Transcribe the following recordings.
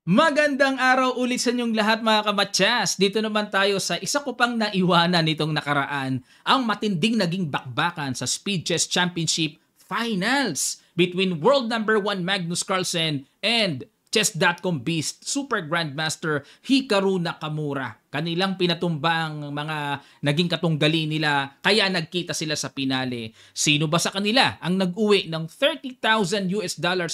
Magandang araw ulit sa inyong lahat mga kamatyas. Dito naman tayo sa isa ko pang naiwanan nitong nakaraan, ang matinding naging bakbakan sa Speed Chess Championship Finals between world number 1 Magnus Carlsen and Chess.com Beast Super Grandmaster Hikaru Nakamura. Kanilang pinatumbang mga naging katunggali nila kaya nagkita sila sa pinale. Sino ba sa kanila ang nag-uwi ng $30,000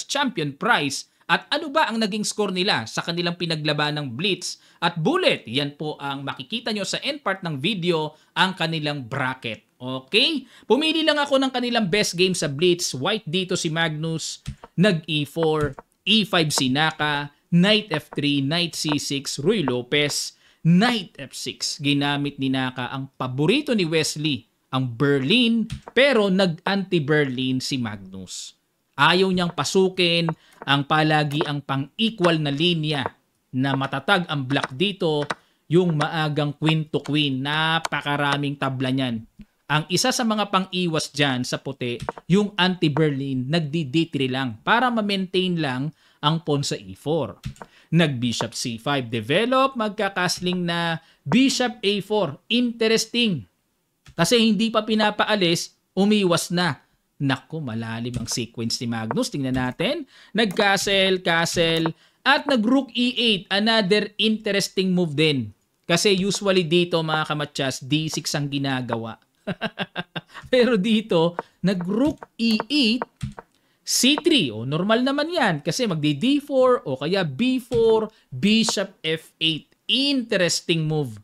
champion prize? At ano ba ang naging score nila sa kanilang pinaglaban ng Blitz at Bullet? Yan po ang makikita nyo sa end part ng video, ang kanilang bracket. Okay? Pumili lang ako ng kanilang best game sa Blitz. White dito si Magnus, nag-E4, E5 si Naka, Knight F3, Knight C6, Ruy Lopez, Knight F6. Ginamit ni Naka ang paborito ni Wesley, ang Berlin, pero nag-anti-Berlin si Magnus. Ayaw niyang pasukin ang palagi ang pang-equal na linya na matatag ang black dito, yung maagang queen to queen. Napakaraming tabla niyan. Ang isa sa mga pang-iwas dyan sa puti, yung anti-Berlin, nagdi-D3 lang para ma-maintain lang ang pawn sa E4. Nag-bishop C5 develop, magkakasling na bishop A4. Interesting. Kasi hindi pa pinapaalis, umiwas na. Naku, malalim ang sequence ni Magnus. Tingnan natin. Nag-castle, castle, at nag-rook E8. Another interesting move din. Kasi usually dito, mga kamatyas, D6 ang ginagawa. Pero dito, nag-rook E8, C3. O, normal naman yan. Kasi magdi-D4 o kaya B4, Bishop F8. Interesting move.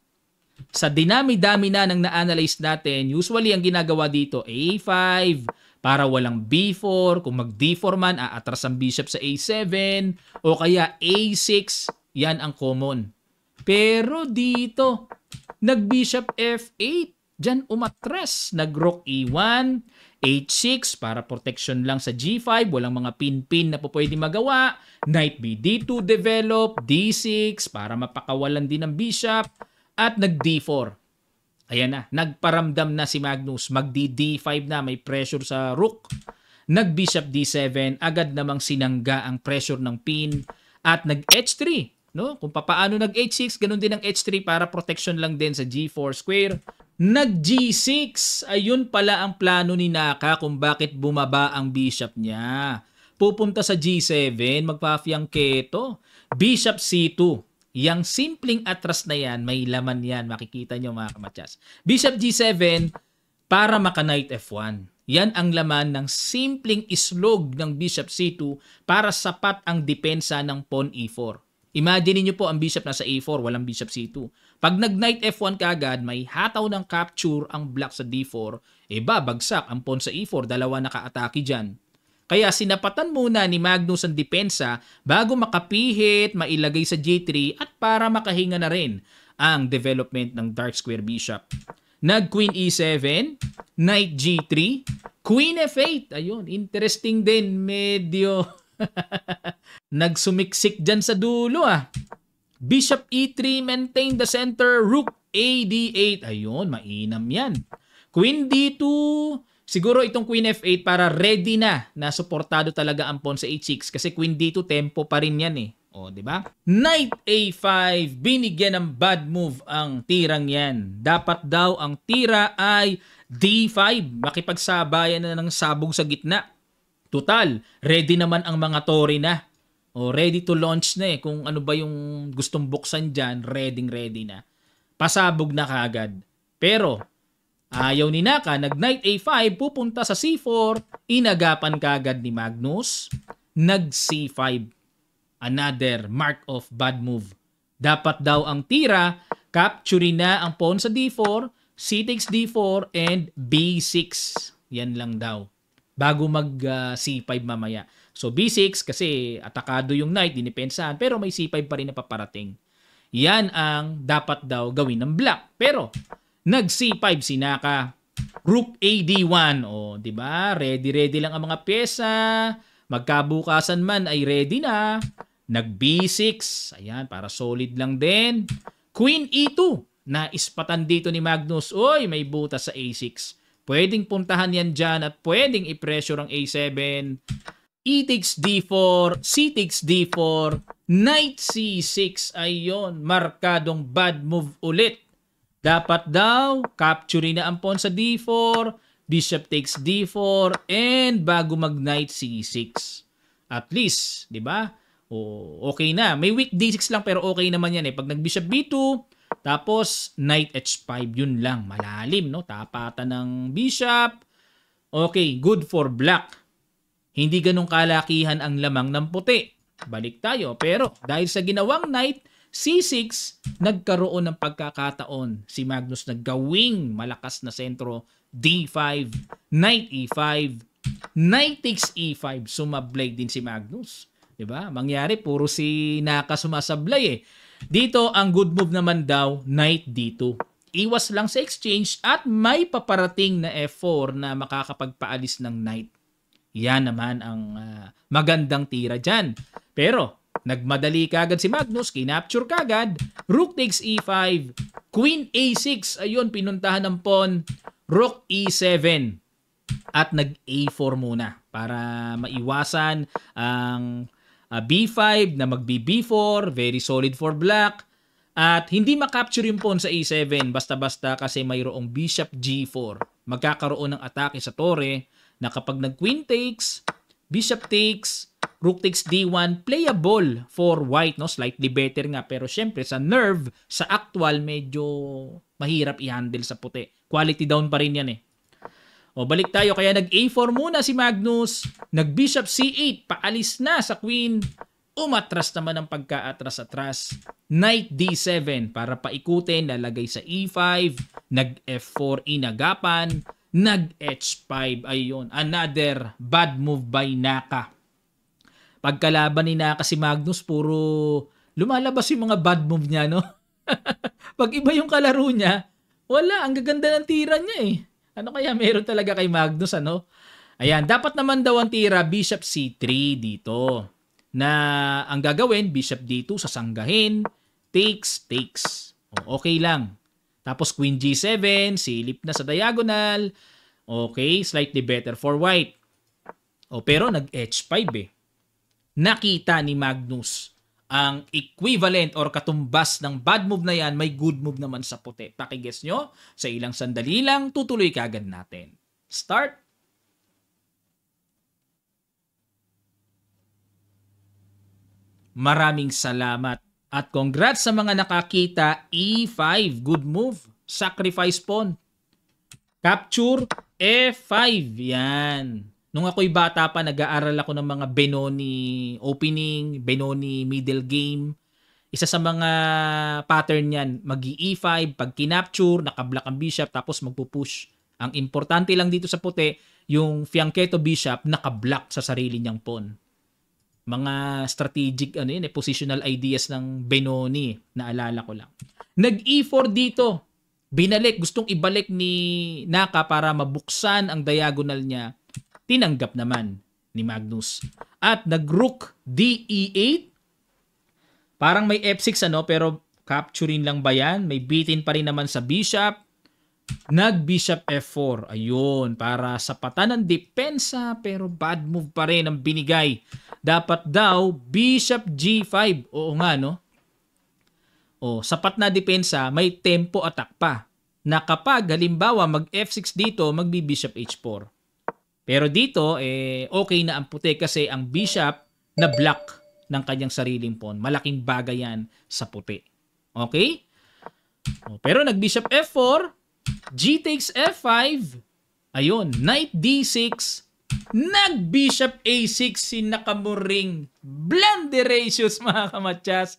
Sa dinami-dami na ng na-analyze natin, usually ang ginagawa dito, A5, para walang B4, kung mag-D4 man, aatras ang bishop sa A7, o kaya A6, yan ang common. Pero dito, nag-bishop F8, dyan umatras, nag-rook E1, H6, para protection lang sa G5, walang mga pin-pin na po pwede magawa, Knight B-D2 develop, D6, para mapakawalan din ng bishop, at nag-D4. Ayan na, nagparamdam na si Magnus, mag-D5 na, may pressure sa rook. Nag-bishop D7, agad namang sinangga ang pressure ng pin. At nag-H3, no? Kung paano nag-H6, ganun din ang H3 para protection lang din sa G4 square. Nag-G6, ayun pala ang plano ni Naka kung bakit bumaba ang bishop niya. Pupunta sa G7, magpa-fianchetto. Bishop C2. Yang simpleng atras na yan, may laman yan. Makikita nyo mga kamatyas. Bishop G7 para maka-Knight F1. Yan ang laman ng simpleng islog ng Bishop C2 para sapat ang depensa ng Pawn E4. Imagine niyo po ang Bishop nasa A4, walang Bishop C2. Pag nag-Knight F1 kaagad, may hataw ng capture ang black sa D4, babagsak ang Pawn sa E4, dalawa naka-atake dyan. Kaya sinapatan muna ni Magnus ang depensa bago makapihit, mailagay sa G3 at para makahinga na rin ang development ng dark square bishop. Nag-Queen E7, Knight G3, Queen F8. Ayun, interesting din. Medyo nagsumiksik dyan sa dulo Bishop E3, maintain the center, Rook AD8. Ayun, mainam yan. Queen D2, siguro itong Queen F8 para ready na suportado talaga ang pawn sa H6 kasi Queen D2 tempo pa rin yan O, di ba? Knight A5, binigyan ng bad move ang tirang yan. Dapat daw ang tira ay D5, makipagsabayan na ng sabog sa gitna. Total, ready naman ang mga tori na. O, ready to launch na Kung ano ba yung gustong buksan dyan, ready na. Pasabog na kaagad. Pero, ayaw ni Naka, nag-Knight A5, pupunta sa C4, inagapan kaagad ni Magnus, nag-C5. Another mark of bad move. Dapat daw ang tira, capture na ang pawn sa D4, C takes D4, and B6. Yan lang daw. Bago mag-C5 mamaya. So B6 kasi atakado yung knight, dinipensahan, pero may C5 pa rin na paparating. Yan ang dapat daw gawin ng black. Pero nag-C5 si Naka. Rook AD1. O, di ba? Ready lang ang mga pyesa. Magkabukasan man ay ready na. Nag-B6. Ayan, para solid lang din. Queen E2. Naispatan dito ni Magnus. Uy, may butas sa A6. Pwedeng puntahan yan dyan at pwedeng i-pressure ang A7. E takes D4, C takes D4, Knight C6, ayun, markadong bad move ulit. Dapat daw, capture na ang pawn sa D4, bishop takes D4, and bago mag Knight C6. At least, di ba? O, okay na. May weak D6 lang pero okay naman yan eh. Pag nag-bishop B2, tapos Knight H5, yun lang. Malalim, no? Tapatan ng bishop. Okay, good for black. Hindi ganun kalakihan ang lamang ng puti. Balik tayo. Pero dahil sa ginawang Knight C6, nagkaroon ng pagkakataon. Si Magnus naggawing malakas na sentro D5, Knight E5, Knight takes E5. Sumablay din si Magnus. 'Di ba? Mangyari puro si Naka sumasablay eh. Dito ang good move naman daw Knight D2. Iwas lang sa exchange at may paparating na F4 na makakapagpaalis ng Knight. Yan naman ang magandang tira dyan. Pero, nagmadali kagad si Magnus, kinapture kagad, Rook takes E5, Queen A6, ayun, pinuntahan ng pawn, Rook E7, at nag-A4 muna para maiwasan ang B5 na mag-B4, very solid for black, at hindi makapture yung pawn sa A7 basta-basta kasi mayroong bishop G4. Magkakaroon ng atake sa tore na kapag nag-queen takes, bishop takes, rook takes D1, playable for white, no? Slightly better nga, pero syempre sa nerve, sa actual, medyo mahirap i-handle sa puti. Quality down pa rin yan eh. O balik tayo, kaya nag-A4 muna si Magnus, nag-bishop C8, paalis na sa queen, umatras naman ang pagka-atras-atras, Knight D7 para paikutin, lalagay sa E5, nag-F4 inagapan, nag-H5, ayun, another bad move by Naka. Pagkalaban ni Naka si Magnus, puro lumalabas yung mga bad move niya, no? Pag iba yung kalaro niya, wala, ang gaganda ng tira niya eh. Ano kaya meron talaga kay Magnus, ano? Ayan, dapat naman daw ang tira, bishop C3 dito. Na ang gagawin, bishop D2, sasanggahin, takes. Okay lang. Tapos queen G7, silip na sa diagonal. Okay, slightly better for white. Pero nag-H5 eh. Nakita ni Magnus ang equivalent or katumbas ng bad move na yan, may good move naman sa puti. Pakiguess nyo, sa ilang sandali lang, tutuloy kagad natin. Start. Maraming salamat. At congrats sa mga nakakita. E5, good move. Sacrifice pawn. Capture, F5. Yan. Nung ako'y bata pa, nag-aaral ako ng mga Benoni opening, Benoni middle game. Isa sa mga pattern yan, mag-E5, pag kinapture, nakablock ang bishop, tapos magpupush. Ang importante lang dito sa puti, yung fianchetto bishop, nakablock sa sarili niyang pawn. Mga strategic positional ideas ng Benoni, naalala ko lang. Nag-E4 dito. Binalik, gustong ibalik ni Naka para mabuksan ang diagonal niya. Tinanggap naman ni Magnus. At nag-rook DE8. Parang may F6 pero capturing lang ba yan? May bitin pa rin naman sa bishop. Nag-bishop F4. Ayun, para sapatan ng depensa pero bad move pa rin ang binigay. Dapat daw bishop G5. Oo nga, no? Sapat na depensa, may tempo attack pa. Na kapag halimbawa mag F6 dito, magbi-bishop H4. Pero dito, okay na ang puti kasi ang bishop na block ng kanyang sariling pawn. Malaking bagay yan sa puti. Okay? Pero nag-bishop F4, G takes F5, ayun, Knight D6, nag-bishop A6, si Nakamuring, blunderacious mga kamatyas.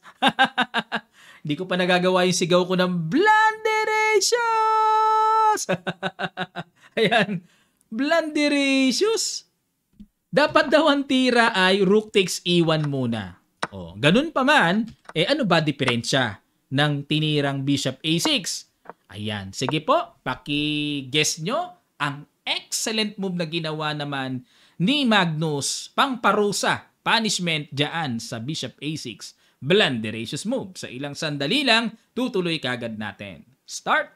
Hindi ko pa nagagawa yung sigaw ko ng blunderacious! Ayan. Blunderacious. Dapat daw ang tira ay rook takes E1 muna. Ganun pa man, ano ba diferensya ng tinirang bishop A6? Ayan, sige po, paki-guess nyo ang excellent move na ginawa naman ni Magnus, pangparusa, punishment dyan sa bishop A6. Blunderacious move. Sa ilang sandali lang, tutuloy kagad natin. Start!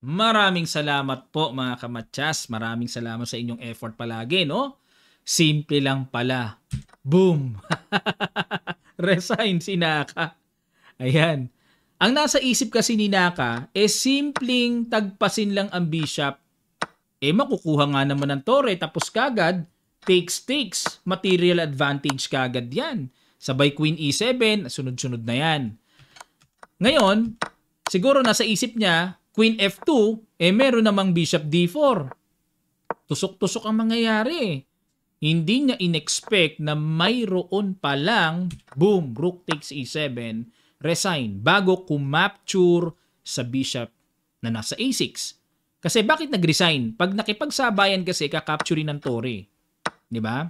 Maraming salamat po mga kamatyas. Maraming salamat sa inyong effort palagi, no? Simple lang pala. Boom! Resign si Naka. Ayan. Ang nasa isip kasi ni Naka, simpleng tagpasin lang ang bishop. Makukuha nga naman ng tore, tapos kagad, takes, material advantage kagad yan. Sabay Queen E7, sunod-sunod na yan. Ngayon, siguro nasa isip niya, Queen F2, meron namang Bishop D4. Tusok-tusok ang mangyayari. Hindi niya inexpect na mayroon pa lang, boom, Rook takes E7, resign, bago kumapture sa Bishop na nasa A6. Kasi bakit nag-resign? Pag nakipagsabayan kasi, kakapturin ng tore. Di ba?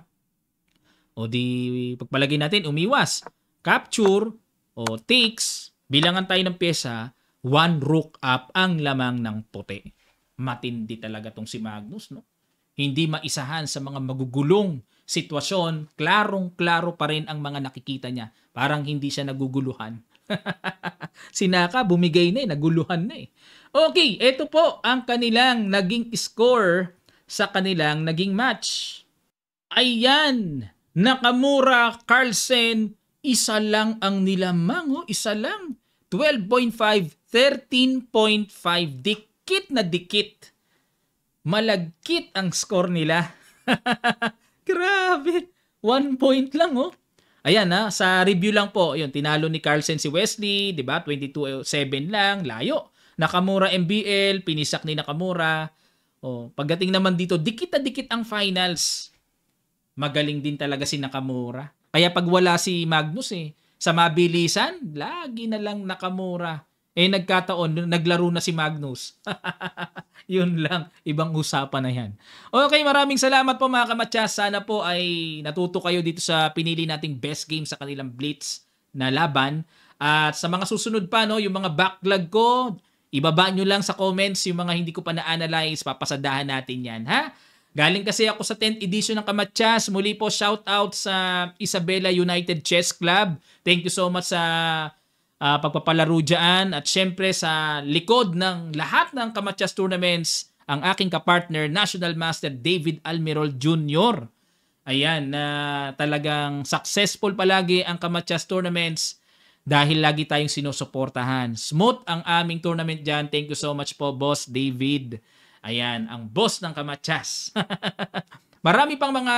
O di, pagpalagay natin, umiwas. Capture o takes, bilangan tayo ng pyesa, 1 rook up ang lamang ng puti. Matindi talaga tong si Magnus, no? Hindi maisahan sa mga magugulong sitwasyon, klarong-klaro pa rin ang mga nakikita niya. Parang hindi siya naguguluhan. Si Naka, bumigay na naguluhan na . Okay, ito po ang kanilang naging score sa kanilang naging match. Ayan, Nakamura, Carlsen, isa lang ang nilamang, isa lang. 12.5, 13.5, dikit na dikit. Malagkit ang score nila. Grabe. 1 point lang, Ayan sa review lang po, yun, tinalo ni Carlsen si Wesley, 'di ba? 22-7 lang, layo. Nakamura MBL, pinisak ni Nakamura. Pagdating naman dito, dikit na dikit ang finals. Magaling din talaga si Nakamura. Kaya pag wala si Magnus sa mabilisan, lagi na lang Nakamura. Nagkataon, naglaro na si Magnus. Yun lang, ibang usapan na yan. Okay, maraming salamat po mga kamatyas. Sana po ay natuto kayo dito sa pinili nating best game sa kanilang Blitz na laban. At sa mga susunod pa, yung mga backlog ko, ibaba nyo lang sa comments yung mga hindi ko pa na-analyze. Papasadahan natin yan, ha? Galing kasi ako sa 10th edition ng Kamatyas. Muli po, shout out sa Isabela United Chess Club. Thank you so much sa pagpapalaro dyan. At syempre sa likod ng lahat ng Kamatyas tournaments, ang aking kapartner, National Master David Almirol Jr. Ayan, na talagang successful palagi ang Kamatyas tournaments dahil lagi tayong sinusuportahan. Smooth ang aming tournament dyan. Thank you so much po, Boss David. Ayan, ang boss ng Kamatyas. Marami pang mga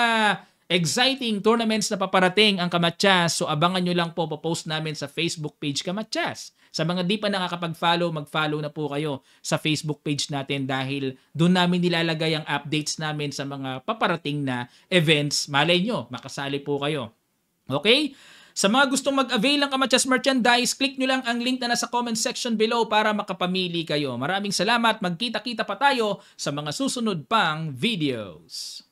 exciting tournaments na paparating ang Kamatyas. So abangan nyo lang po, post namin sa Facebook page Kamatyas. Sa mga di pa nakakapag-follow, mag-follow na po kayo sa Facebook page natin dahil doon namin nilalagay ang updates namin sa mga paparating na events. Malay nyo, makasali po kayo. Okay? Sa mga gustong mag-avail ng Kamatyas merchandise, click nyo lang ang link na nasa comment section below para makapamili kayo. Maraming salamat. Magkita-kita pa tayo sa mga susunod pang videos.